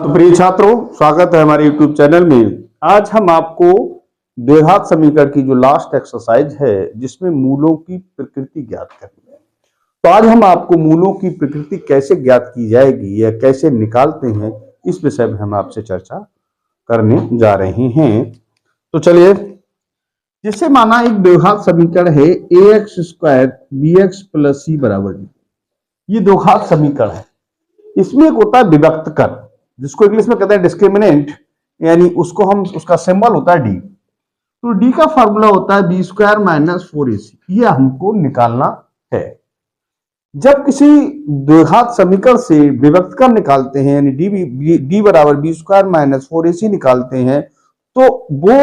तो प्रिय छात्रों, स्वागत है हमारे YouTube चैनल में। आज हम आपको द्विघात समीकरण की जो लास्ट एक्सरसाइज है जिसमें मूलों की प्रकृति ज्ञात करनी है। तो आज हम आपको मूलों की प्रकृति कैसे ज्ञात की जाएगी या कैसे निकालते हैं, इस विषय में हम आपसे चर्चा करने जा रहे हैं। तो चलिए, जैसे माना एक द्विघात समीकरण है ax² bx + c = d। ये द्विघात समीकरण है। इसमें एक होता है विभक्त कर, जिसको इंग्लिश में कहते हैं डिस्क्रिमिनेंट, यानी उसको हम उसका सिंबल होता है डी। तो डी का फार्मूला होता है b² - 4ac। ये हमको निकालना है। जब किसी द्विघात समीकरण से विभक्त कर निकालते हैं, यानी d = b² - 4ac निकालते हैं, तो वो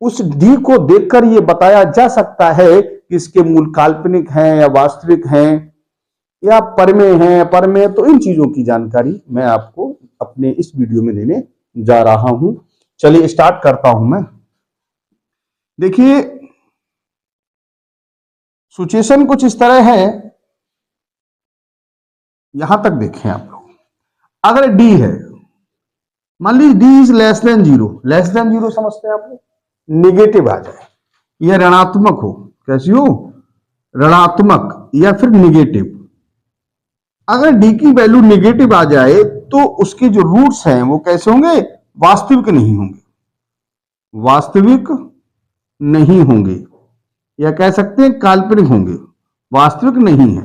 उस d को देखकर ये बताया जा सकता है कि इसके मूल काल्पनिक हैं या वास्तविक हैं या परमेय हैं, परमेय। तो इन चीजों की जानकारी मैं आपको अपने इस वीडियो में देने जा रहा हूं। चलिए स्टार्ट करता हूं मैं। देखिए, सिचुएशन कुछ इस तरह है, यहां तक देखें आप लोग। अगर d है, मान लीजिए d इज <0 समझते हैं आप लोग, निगेटिव आ जाए या ऋणात्मक हो, कैसी हो, ऋणात्मक या फिर निगेटिव। अगर d की वैल्यू निगेटिव आ जाए तो उसके जो रूट्स हैं वो कैसे होंगे, वास्तविक नहीं होंगे, वास्तविक नहीं होंगे, या कह सकते हैं काल्पनिक होंगे, वास्तविक नहीं है।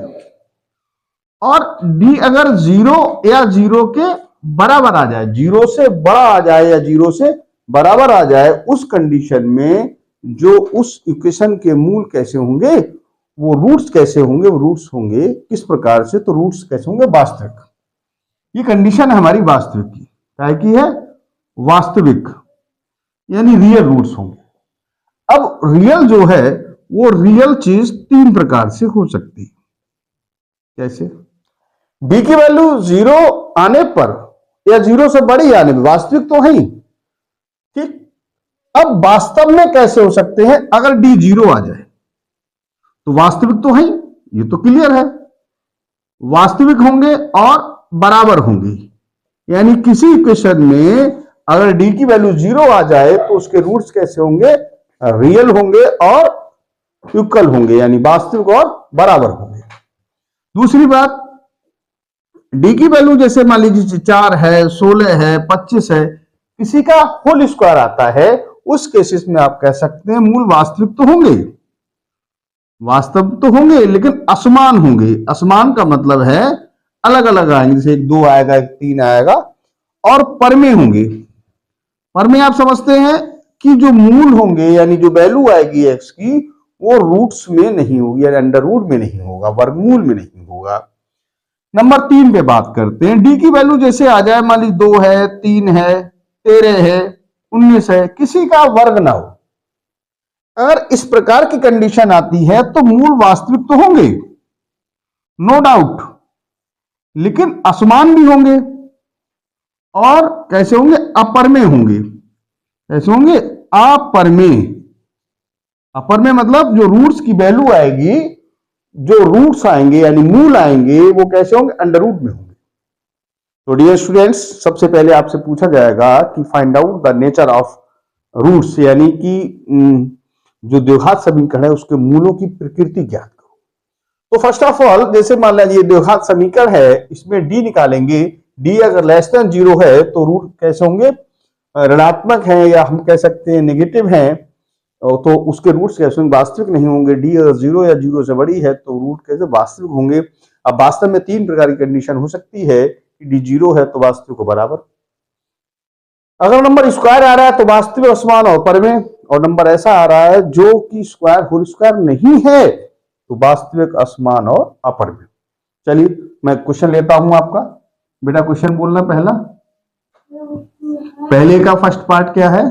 और d अगर 0 या 0 के बराबर आ जाए, 0 से बड़ा आ जाए या 0 से बराबर आ जाए, उस कंडीशन में जो उस इक्वेशन के मूल कैसे होंगे, वो रूट्स कैसे होंगे, वो रूट्स होंगे किस प्रकार से, तो रूट्स कैसे होंगे, वास्तविक। ये कंडीशन है हमारी वास्तविक की, क्या की है, वास्तविक, यानी रियल रूट्स होंगे। अब रियल जो है वो रियल चीज तीन प्रकार से हो सकती है। कैसे, d की वैल्यू 0 आने पर या 0 से बड़ी आने पर वास्तविक तो है ही, ठीक। अब वास्तव में कैसे हो सकते हैं, अगर d 0 आ जाए तो वास्तविक तो है, ये तो क्लियर है, वास्तविक होंगे और बराबर होंगे। यानी किसी इक्वेशन में अगर d की वैल्यू 0 आ जाए तो उसके रूट्स कैसे होंगे, रियल होंगे और इक्वल होंगे, यानी वास्तविक और बराबर होंगे। दूसरी बात, d की वैल्यू जैसे मान लीजिए 4 है, 16 है, 25 है, किसी का होल स्क्वायर आता है, उस केसेस में आप कह सकते हैं मूल वास्तविक तो होंगे, वास्तव तो होंगे लेकिन असमान होंगे। असमान का मतलब है अलग अलग आएंगे, जैसे एक 2 आएगा, एक 3 आएगा। और परमेय होंगे, परमेय आप समझते हैं कि जो मूल होंगे, यानी जो वैल्यू आएगी x की, वो रूट्स में नहीं होगी, यानी अंडर रूट में नहीं होगा, वर्गमूल में नहीं होगा। नंबर 3 पे बात करते हैं। d की वैल्यू जैसे आ जाए, मान लीजिए 2 है, 3 है, 13 है, 19 है, किसी का वर्ग ना हो, अगर इस प्रकार की कंडीशन आती है तो मूल वास्तविक तो होंगे, नो डाउट, लेकिन असमान भी होंगे और कैसे होंगे, अपरमेय होंगे। कैसे होंगे, अपरमेय। अपरमेय मतलब जो रूट्स की वैल्यू आएगी, जो रूट्स आएंगे यानी मूल आएंगे, वो कैसे होंगे, अंडर रूट में होंगे। तो डियर स्टूडेंट्स, सबसे पहले आपसे पूछा जाएगा कि find out the nature of roots, यानी कि जो द्विघात समीकरण है उसके मूलों की प्रकृति ज्ञात करो। तो फर्स्ट ऑफ ऑल, जैसे मान लीजिए द्विघात समीकरण है, इसमें d निकालेंगे। d अगर <0 है तो रूट कैसे होंगे, ऋणात्मक है, या हम कह सकते हैं नेगेटिव है, तो उसके रूट्स कैसे होंगे, वास्तविक नहीं होंगे। d अगर 0 या 0 से बड़ी है तो रूट कैसे, वास्तविक होंगे। अब वास्तव में 3 प्रकार की कंडीशन हो सकती है कि d 0 है तो वास्तविक को बराबर, अगर नंबर स्क्वायर आ रहा है तो वास्तविक, असमान और परमेय, और नंबर ऐसा आ रहा है जो कि स्क्वायर होल स्क्वायर नहीं है तो वास्तविक, असमान और अपरमेय। चलिए मैं क्वेश्चन लेता हूं आपका। बेटा क्वेश्चन बोलना पहला, पहले का फर्स्ट पार्ट क्या है,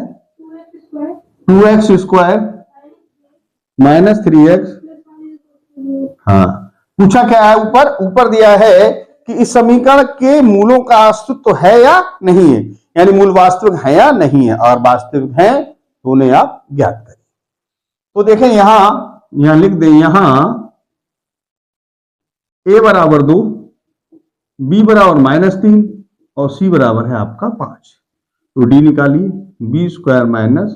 2x² - 3x। हाँ, पूछा क्या है, ऊपर दिया है कि इस समीकरण के मूलों का अस्तित्व है या नहीं है, यानी मूल वास्तविक है या नहीं है, और वास्तविक है तो उन्हें आप ज्ञात करें। तो देखें यहां लिख दें, यहां a = 2, b = -3 और सी बराबर है आपका 5। तो डी निकालिए, B square minus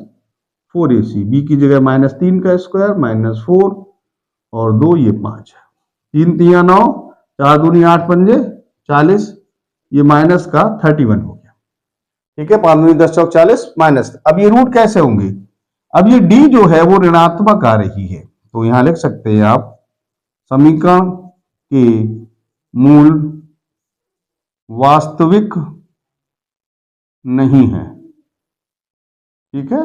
4ac, B की जगह -3 का स्क्वायर -4 और 2 ये 5 है। 3 3 9, 4 दूनी 8 पंजे 40, ये माइनस का 31 हो गया। ठीक है, 5 दूनी 10 चौक 40 माइनस। अब ये रूट कैसे होंगे? अब ये डी जो है वो ऋणात्मक आ रही है, तो यहां लिख सकते हैं आप समीकरण के मूल वास्तविक नहीं है। ठीक है,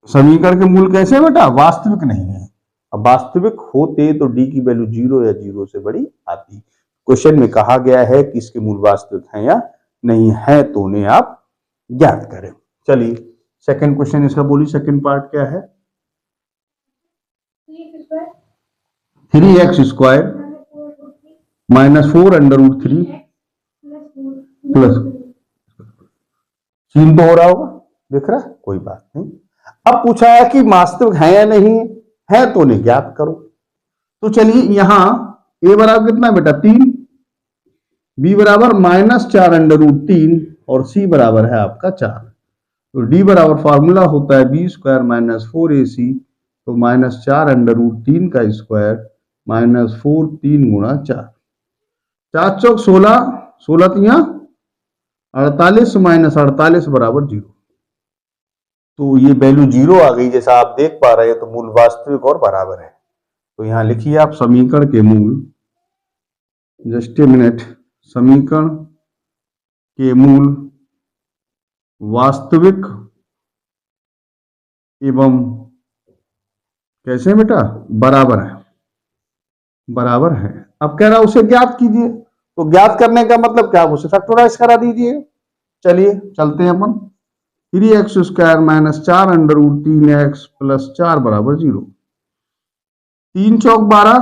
समीकरण के मूल कैसे है बेटा? वास्तविक नहीं है। अब वास्तविक होते तो डी की वैल्यू 0 या 0 से बड़ी आती। क्वेश्चन में कहा गया है कि इसके मूल वास्तविक हैं या नहीं है, तो उन्हें आप ज्ञात करें। चलिए सेकंड क्वेश्चन इसका बोलिए, सेकंड पार्ट क्या है? 3x स्क्वायर -4 √3 प्लस, सीन तो हो रहा होगा, दिख रहा है, कोई बात नहीं। अब पूछा है कि वास्तविक है या नहीं है, तो उन्हें ज्ञात करो। तो चलिए यहां a बराबर कितना बेटा? 3, b बराबर -4 √3 और c बराबर है आपका 4। तो d बराबर फॉर्मूला होता है b स्क्वायर -4ac, तो -4 √3 का स्क्वायर -4 3 गुणा 4, 4 चौक 16, 16 तिया 48 -48 बराबर 0। तो ये वैल्यू 0 आ गई, जैसा आप देख पा रहे हैं, तो मूल वास्तविक और बराबर है। तो यहां लिखिए आप समीकरण के मूल, जस्ट ए मिनट, समीकरण के मूल वास्तविक एवं कैसे बेटा? बराबर है, बराबर है। अब कह रहा है उसे ज्ञात कीजिए, तो ज्ञात करने का मतलब क्या? उसे फैक्टराइज करा दीजिए। चलिए चलते हैं अपन। 3x स्क्वायर -4 √3x प्लस 4 बराबर 0, 3 चौक 12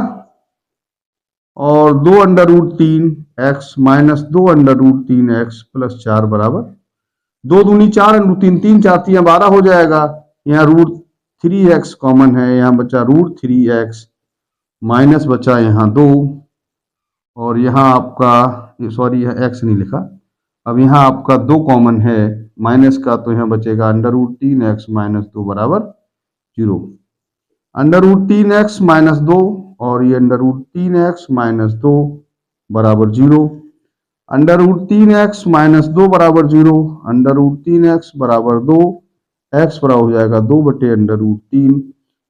और 2 √3x -2 √3x प्लस 4 बराबर 2 दूनी 4 √3, 3 4 3 12 हो जाएगा। यहाँ √3x कॉमन है, यहाँ बचा √3x माइनस बचा यहाँ 2, और यहाँ आपका सॉरी यहाँ x नहीं लिखा, अब यहाँ आपका 2 कॉमन है माइनस का, तो यहाँ बचेगा √3x -2 बराबर 0, √3x -2 और ये √3x -2 बराबर 0, √3x -2 बराबर 0, √3x बराबर 2, x बराबर हो जाएगा 2/√3,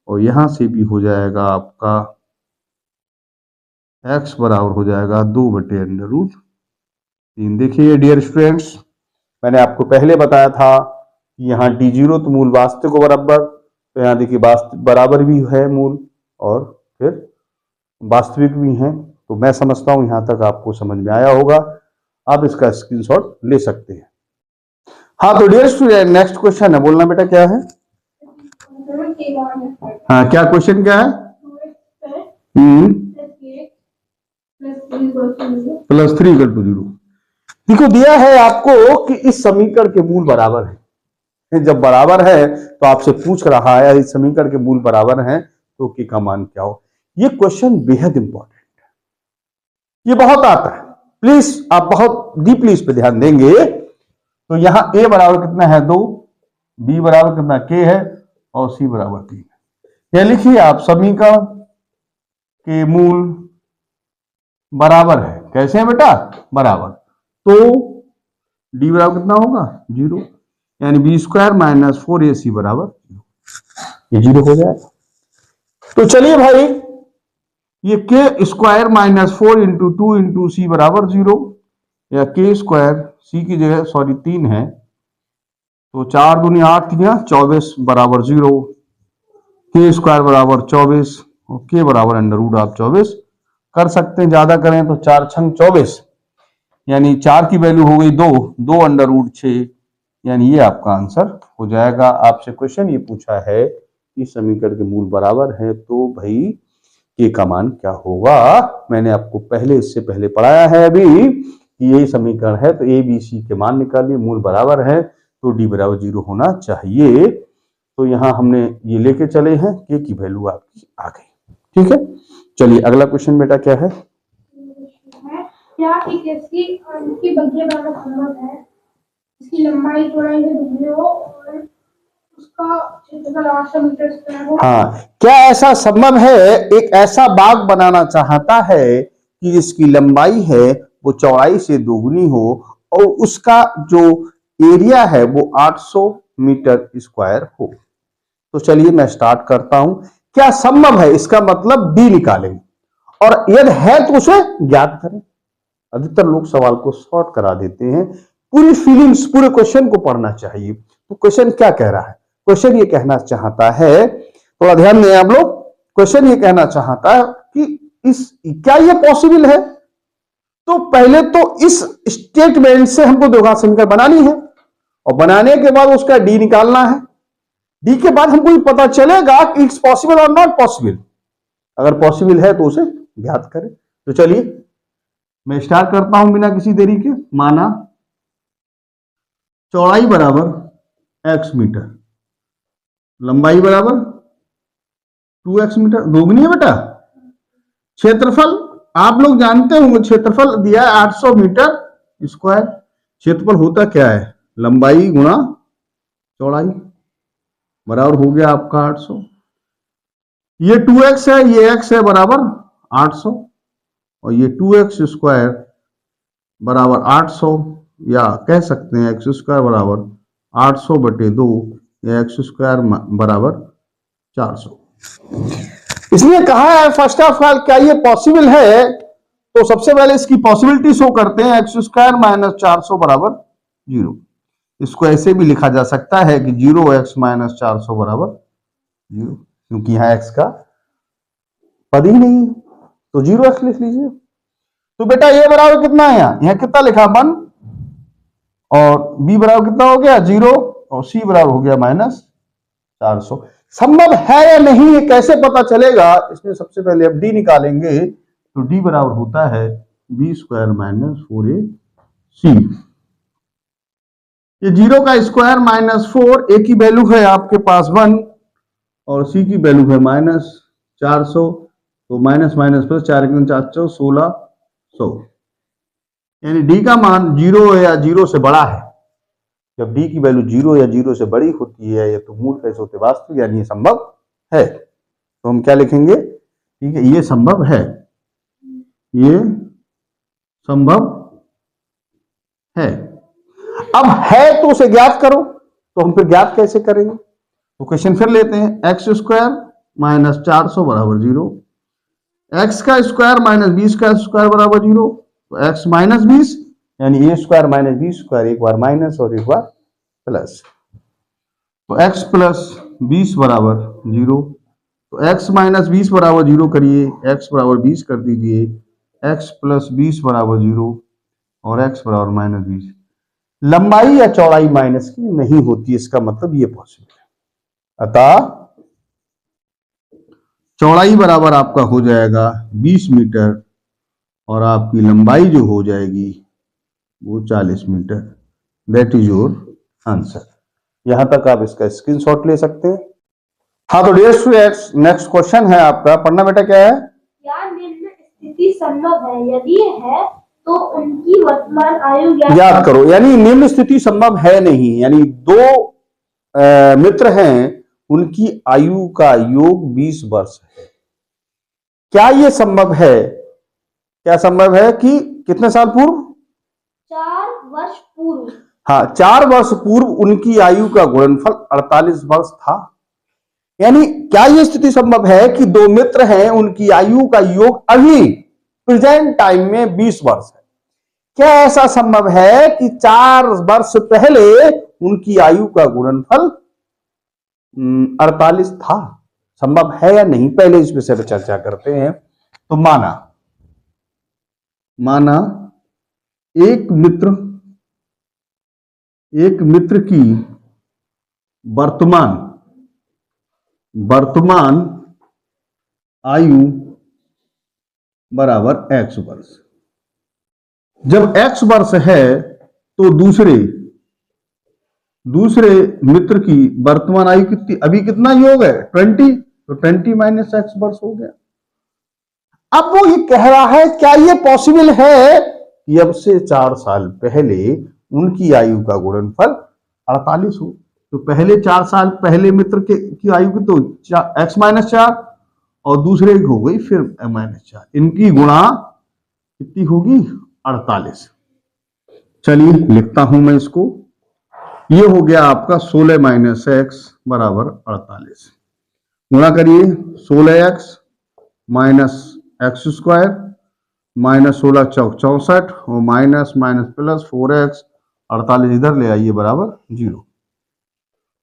और यहां से भी हो जाएगा आपका x बराबर हो जाएगा 2/√3। देखिए डियर स्टूडेंट्स, मैंने आपको पहले बताया था कि यहाँ d0 तो मूल वास्तविक को बराबर, तो यहाँ देखिए बराबर भी है मूल और फिर वास्तविक भी हैं। तो मैं समझता हूं यहां तक आपको समझ में आया होगा, आप इसका स्क्रीनशॉट ले सकते हैं। हाँ तो डियर स्टूडेंट, नेक्स्ट क्वेश्चन है, बोलना बेटा क्या है? हाँ क्या क्वेश्चन क्या है? +3 = 0। देखो दिया है आपको कि इस समीकरण के मूल बराबर है। जब बराबर है तो आपसे पूछ रहा है इस समीकरण के मूल बराबर हैं तो k का मान क्या हो। ये क्वेश्चन बेहद इंपॉर्टेंट है, ये बहुत आता है, प्लीज आप बहुत डीपली इस पे ध्यान देंगे। तो यहां a बराबर कितना है? 2, b बराबर कितना k है, और c बराबर 3 है। यह लिखिए आप समीकरण के मूल बराबर है। कैसे है बेटा? बराबर। तो d बराबर कितना होगा? 0, यानी b स्क्वायर -4ac बराबर 0, ये 0 हो जाएगा। तो चलिए भाई, ये k स्क्वायर -4 × 2 × c बराबर 0, या k स्क्वायर c की जगह सॉरी 3 है, तो 4 दूनी 8 24 बराबर 0, k स्क्वायर बराबर 24 और k बराबर √24 कर सकते हैं। ज्यादा करें तो 4 छंग 24, यानी 4 की वैल्यू हो गई 2, 2 √6, यानी ये आपका आंसर हो जाएगा। आपसे क्वेश्चन ये पूछा है कि समीकरण के मूल बराबर है, तो भाई k का मान क्या होगा? मैंने आपको पहले इससे पहले पढ़ाया है अभी कि यही समीकरण है, तो a b c के मान निकालिए, मूल बराबर है तो d बराबर 0 होना चाहिए। तो यहां हमने ये लेके चले हैं, k की वैल्यू आपकी आ गई। ठीक है, चलिए अगला क्वेश्चन बेटा क्या है? क्या एक ऐसी की बग्घे बनाना संभव है जिसकी लंबाई चौड़ाई से दुगनी हो और उसका क्षेत्रफल 800 मीटर स्क्वायर हो? हाँ, क्या ऐसा संभव है? एक ऐसा बाग बनाना चाहता है कि जिसकी लंबाई है वो चौड़ाई से दोगुनी हो और उसका जो एरिया है वो 800 मीटर स्क्वायर हो। तो चलिए मैं स्टार्ट करता हूं। क्या संभव है, इसका मतलब बी निकालेंगे और यदि है तो उसे ज्ञात करें। अधिकतर लोग सवाल को शॉर्ट करा देते हैं, पूरी फीलिंग्स पूरे क्वेश्चन को पढ़ना चाहिए। तो क्वेश्चन क्या कह रहा है? क्वेश्चन ये कहना चाहता है, थोड़ा ध्यान दें आप लोग, क्वेश्चन ये कहना चाहता है कि क्या ये पॉसिबल है? तो पहले तो इस स्टेटमेंट से हमको द्विघात समीकरण बनानी है और बनाने के बाद उसका डी निकालना है। डी के बाद हमको ये पता चलेगा कि इट्स पॉसिबल और नॉट पॉसिबल। अगर पॉसिबल है तो उसे ज्ञात करें। तो चलिए मैं स्टार्ट करता हूं बिना किसी देरी के। माना चौड़ाई बराबर x मीटर, लंबाई बराबर 2x मीटर, दोगुनी है बेटा। क्षेत्रफल आप लोग जानते होंगे, क्षेत्रफल दिया है 800 मीटर स्क्वायर। क्षेत्रफल होता क्या है? लंबाई गुणा चौड़ाई, बराबर हो गया आपका 800। ये 2x है, ये x है, बराबर 800 और ये 2x स्क्वायर बराबर 800, या कह सकते हैं एक्स स्क्वायर बराबर 800/2 या एक्स स्क्वायर बराबर 400। इसलिए कहा है फर्स्ट ऑफ ऑल क्या ये पॉसिबल है? तो सबसे पहले इसकी पॉसिबिलिटी शो करते हैं। एक्स स्क्वायर माइनस 400 बराबर 0। इसको ऐसे भी लिखा जा सकता है कि 0x माइनस 400 बराबर 0, क्योंकि यहां x का पद ही नहीं है तो 0x लिख लीजिए। तो बेटा ये बराबर कितना है? यहाँ कितना लिखा 1 और b बराबर कितना हो गया 0 और c बराबर हो गया माइनस 400। संभव है या नहीं ये कैसे पता चलेगा? इसमें सबसे पहले अब d निकालेंगे तो d बराबर होता है b स्क्वायर माइनस 4ac। ये 0 का स्क्वायर माइनस 4, a की वैल्यू है आपके पास 1 और c की वैल्यू है माइनस 400, तो माइनस माइनस प्लस 4 1600, यानी d का मान 0 या 0 से बड़ा है। जब d की वैल्यू 0 या 0 से बड़ी होती है या तो मूल कैसे होते वास्तविक, यानी ये संभव है। तो हम क्या लिखेंगे? ठीक है, ये संभव है, ये संभव है। अब है तो उसे ज्ञात करो। तो हम फिर ज्ञात कैसे करेंगे? तो क्वेश्चन फिर लेते हैं। एक्स स्क्वायर माइनस 400 बराबर 0, एक्स का स्क्वायर माइनस 20 का स्क्वायर बराबर 0, तो एक्स माइनस 20 यानी ए स्क्वायर माइनस बी स्क्वायर, एक बार माइनस और एक बार प्लस, तो एक्स प्लस 20 बराबर 0। तो एक्स माइनस 20 बराबर 0 करिए, एक्स बराबर 20 कर दीजिए, एक्स प्लस 20 बराबर 0 और एक्स बराबर माइनस 20। लंबाई या चौड़ाई माइनस की नहीं होती, इसका मतलब ये पॉसिबल है। अतः चौड़ाई बराबर आपका हो जाएगा 20 मीटर और आपकी लंबाई जो हो जाएगी वो 40 metre. That is your answer. यहां तक आप इसका स्क्रीनशॉट ले सकते हैं। हाँ, तो डियर स्टूडेंट्स नेक्स्ट क्वेश्चन है आपका, पढ़ना बेटा क्या है? क्या निम्न स्थिति संभव है? यदि है तो उनकी वर्तमान आयु याद करो, यानी निम्न स्थिति संभव है नहीं, यानी दो मित्र हैं, उनकी आयु का योग 20 वर्ष है। क्या ये संभव है? क्या संभव है कि कितने साल पूर्व? 4 वर्ष पूर्व। हाँ, 4 वर्ष पूर्व उनकी आयु का गुणनफल 48 वर्ष था। यानी क्या यह स्थिति संभव है कि दो मित्र हैं, उनकी आयु का योग अभी प्रेजेंट टाइम में 20 वर्ष है? क्या ऐसा संभव है कि 4 वर्ष पहले उनकी आयु का गुणनफल 48 था? संभव है या नहीं, पहले इस विषय पर चर्चा करते हैं। तो माना एक मित्र की वर्तमान आयु बराबर x वर्ष। जब x वर्ष है तो दूसरे मित्र की वर्तमान आयु कितनी? अभी कितना योग है 20, तो 20 माइनस x वर्ष हो गया। अब वो ये कह रहा है क्या ये पॉसिबल है कि अब से 4 साल पहले उनकी आयु का गुणनफल 48 हो। तो पहले 4 साल पहले मित्र की आयु की तो x-4 और दूसरे की हो गई फिर -4, इनकी गुणा कितनी होगी 48। चलिए लिखता हूं मैं इसको, ये हो गया आपका 16 - x बराबर 48। गुणा करिए 16x - x² -16 चौक 64 और माइनस प्लस 4x 48 इधर ले आइए बराबर 0।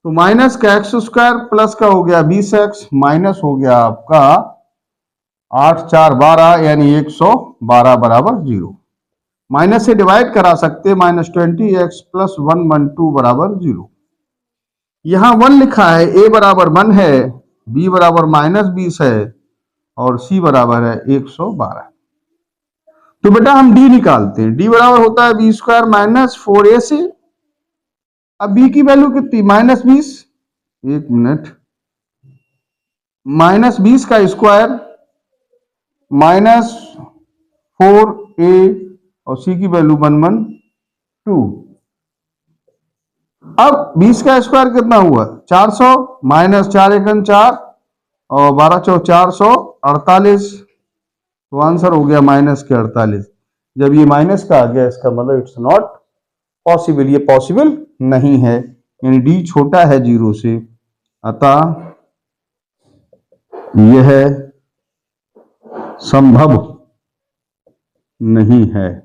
तो माइनस का x² प्लस का हो गया 20x माइनस हो गया आपका 8 4 12 यानी 112 बराबर 0। माइनस से डिवाइड करा सकते हैं -20x प्लस 112 बराबर 0। यहां 1 लिखा है, a बराबर 1 है, b बराबर -20 है और c बराबर है 112। तो बेटा हम d निकालते हैं। d बराबर होता है b² माइनस 4ac। अब b की वैल्यू कितनी -20, एक मिनट, -20 का स्क्वायर -4a और c की वैल्यू 112। अब 20 का स्क्वायर कितना हुआ 400 माइनस 4 एकम 4 और 12 चौक 448। तो आंसर हो गया -48। जब ये माइनस का आ गया इसका मतलब इट्स नॉट पॉसिबल, ये पॉसिबल नहीं है, यानी डी छोटा है 0 से, अतः यह संभव नहीं है।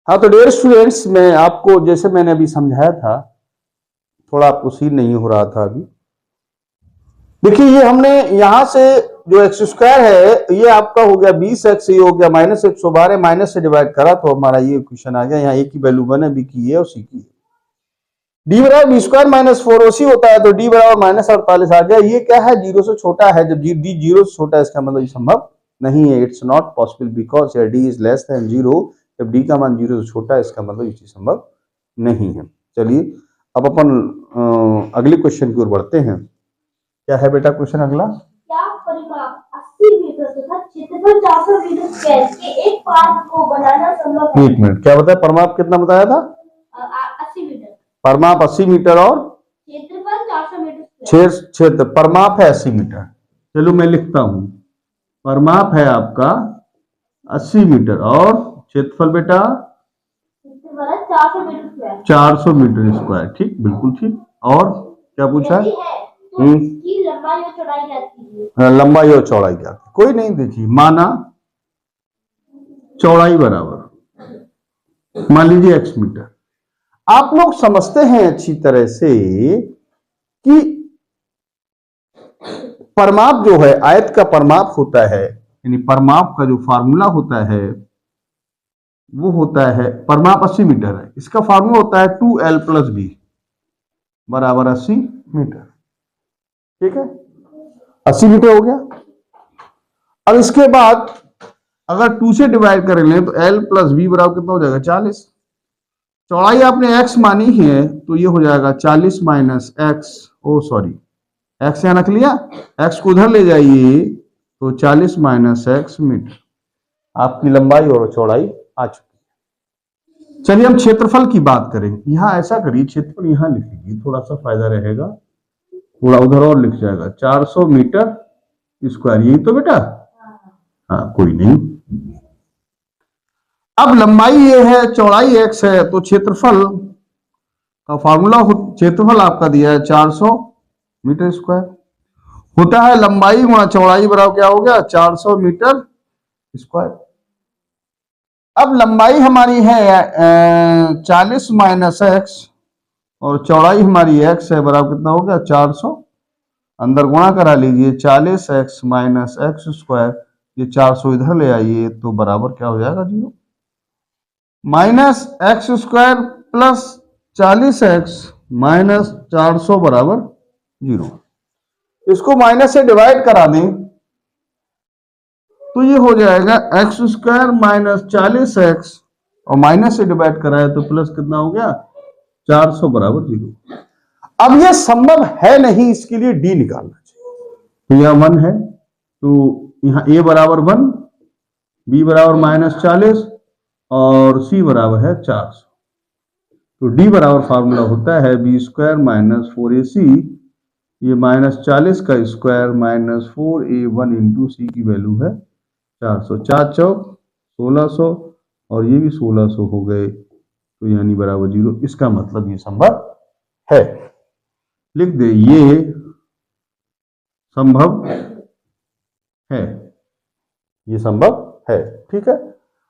हाँ तो डियर स्टूडेंट्स, मैं आपको जैसे मैंने अभी समझाया था, थोड़ा आपको सीन नहीं हो रहा था अभी। देखिए ये हमने यहां से जो x² है ये आपका हो गया 20x, ये हो गया -112, माइनस से डिवाइड करा तो हमारा ये क्वेश्चन आ गया। यहाँ a की वैल्यू 1 है, b की है और c की है। d बराबर b² माइनस 4ac होता है, तो d बराबर -48 आ गया। ये क्या है 0 से छोटा है, जब d 0 से छोटा है इसका मतलब ये संभव नहीं है, it's not possible because d is less than 0। जब d का मान 0 से छोटा है इसका मतलब ये चीज संभव नहीं है। चलिए अब अपन अगले क्वेश्चन की ओर बढ़ते हैं। क्या है बेटा क्वेश्चन अगला? क्या परिमाप 80 मीटर तथा क्षेत्रफल 400 मीटर स्क्वायर के एक पार्क को बनाना संभव है? एक मिनट, क्या बताया परिमाप कितना बताया था? 80 मीटर। परिमाप 80 मीटर और क्षेत्रफल 400 मीटर। क्षेत्र परिमाप है 80 मीटर। चलो मैं लिखता हूं, परिमाप है आपका 80 मीटर और क्षेत्रफल बेटा 400 मीटर स्क्वायर। 400 मीटर स्क्वायर, ठीक, बिल्कुल ठीक। और क्या पूछा है? तो इसकी लंबाई और चौड़ाई ज्ञात कीजिए। लंबाई और चौड़ाई ज्ञात, कोई नहीं, देखिए माना चौड़ाई बराबर मान लीजिए x मीटर। आप लोग समझते हैं अच्छी तरह से कि परिमाप जो है, आयत का परिमाप होता है, यानी परिमाप का जो फार्मूला होता है वो होता है, परिमाप 80 मीटर है, इसका फार्मूला होता है 2l + b बराबर 80 मीटर। ठीक है, 80 मीटर हो गया। अब इसके बाद अगर 2 से डिवाइड कर लें तो l + b बराबर कितना हो जाएगा 40। चौड़ाई आपने x मानी है तो ये हो जाएगा 40 - x, ओ सॉरी x यहाँ रख लिया, x को उधर ले जाइए तो 40 - x मीटर। आपकी लंबाई और चौड़ाई आ चुकी है। चलिए हम क्षेत्रफल की बात करें। यहां ऐसा करिए, क्षेत्रफल यहां लिखिए, थोड़ा सा फायदा रहेगा, थोड़ा उधर और लिख जाएगा 400 मीटर स्क्वायर, यही तो बेटा? हाँ कोई नहीं। अब लंबाई ये है, चौड़ाई x है, तो क्षेत्रफल का फार्मूला, क्षेत्रफल आपका दिया है 400 मीटर स्क्वायर, होता है लंबाई गुणा चौड़ाई बराबर क्या हो गया 400 मीटर स्क्वायर। अब लंबाई हमारी है 40 - x और चौड़ाई हमारी x है, बराबर कितना हो गया 400। अंदर गुणा करा लीजिए 40x - x², ये 400 इधर ले आइए तो बराबर क्या हो जाएगा 0। -x² प्लस 40x - 400 बराबर 0। इसको माइनस से डिवाइड करा दें तो ये हो जाएगा x² - 40x और माइनस से डिवाइड कराया तो प्लस कितना हो गया 400 बराबर 0। अब ये संभव है नहीं, इसके लिए d निकालना चाहिए। तो यह 1 है तो यहाँ a बराबर 1, b बराबर -40 और c बराबर है 400। तो d बराबर फार्मूला होता है b² - 4ac, ये -40 का स्क्वायर -4a1 इंटू सी की वैल्यू है 400। 4 चौक 1600 और ये भी 1600 हो गए, तो यानी बराबर 0। इसका मतलब ये संभव है। लिख दे ये संभव है, ये संभव है। ठीक है,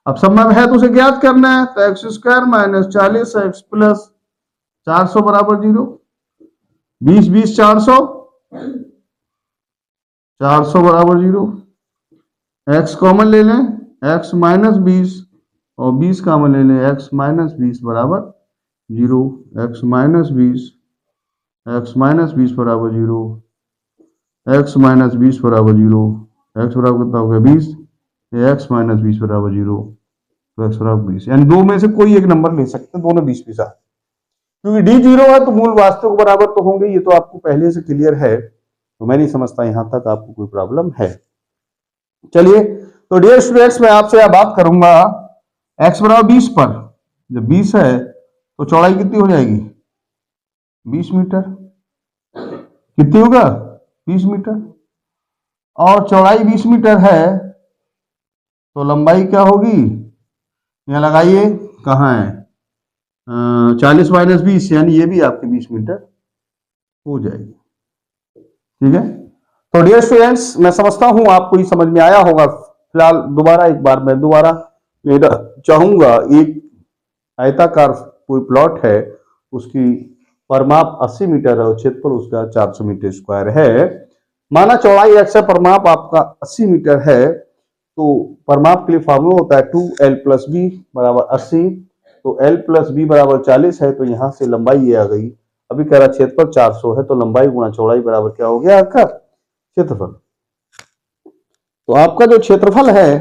अब संभव है तो उसे ज्ञात करना है। तो x² - 40x प्लस 400 बराबर 0। 20 20 400, 400 बराबर 0। x कॉमन ले लें, x - 20 और 20 कॉमन ले लें, x - 20 बराबर 0। x - 20, x - 20 बराबर 0, x - 20 बराबर 0। x बराबर कितना हो गया 20, x - 20 बराबर 0, तो x बराबर 20। यानी दो में से कोई एक नंबर ले सकते हैं, दोनों 20 20। क्योंकि d 0 है तो मूल वास्तविक बराबर तो होंगे, ये तो आपको पहले से क्लियर है, तो मैं नहीं समझता यहां तक आपको कोई प्रॉब्लम है। चलिए, तो डियर स्टूडेंट्स मैं आपसे यह बात करूंगा x बराबर 20 पर, जब 20 है तो चौड़ाई कितनी हो जाएगी 20 मीटर। कितनी होगा 20 मीटर, और चौड़ाई 20 मीटर है तो लंबाई क्या होगी, यहां लगाइए, कहाँ है 40 - 20, यानी ये भी आपके 20 मीटर हो जाएगी। ठीक है, तो डियर स्टूडेंट्स मैं समझता हूं आपको ये समझ में आया होगा। फिलहाल दोबारा एक बार मैं दोबारा लेना चाहूंगा। एक आयताकार कोई प्लॉट है, उसकी परिमाप 80 मीटर है और क्षेत्रफल उसका 400 मीटर स्क्वायर है। माना चौड़ाई x है, परिमाप आपका 80 मीटर है, तो परिमाप के लिए फॉर्मूला होता है 2l + b बराबर 80। तो l + b बराबर 40 है, तो यहां से लंबाई ये आ गई। अभी कह रहा क्षेत्रफल 400 है, तो लंबाई गुणा चौड़ाई बराबर क्या हो गया आपका क्षेत्रफल। तो आपका जो क्षेत्रफल है,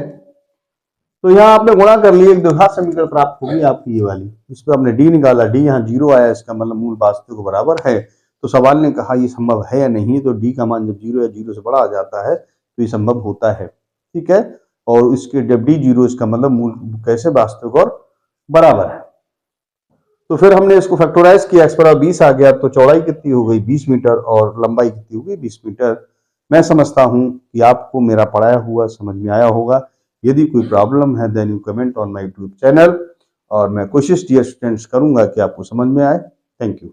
तो यहाँ आपने गुणा कर लिए, एक द्विघात समीकरण प्राप्त होगी आपकी ये वाली। इस पर आपने d निकाला, d यहाँ 0 आया, इसका मतलब मूल वास्तविक को बराबर है। तो सवाल ने कहा ये संभव है या नहीं, तो d का मान जब 0 या 0 से बड़ा आ जाता है तो ये संभव होता है। ठीक है, और इसके जब d 0, इसका मतलब मूल कैसे वास्तविक और बराबर है। तो फिर हमने इसको फैक्टराइज किया, x बराबर 20 आ गया, तो चौड़ाई कितनी हो गई 20 मीटर और लंबाई कितनी हो गई 20 मीटर। मैं समझता हूं कि आपको मेरा पढ़ाया हुआ समझ में आया होगा। यदि कोई प्रॉब्लम है then you comment on my YouTube channel, और मैं कोशिश डियर स्टूडेंट्स करूंगा कि आपको समझ में आए। Thank you.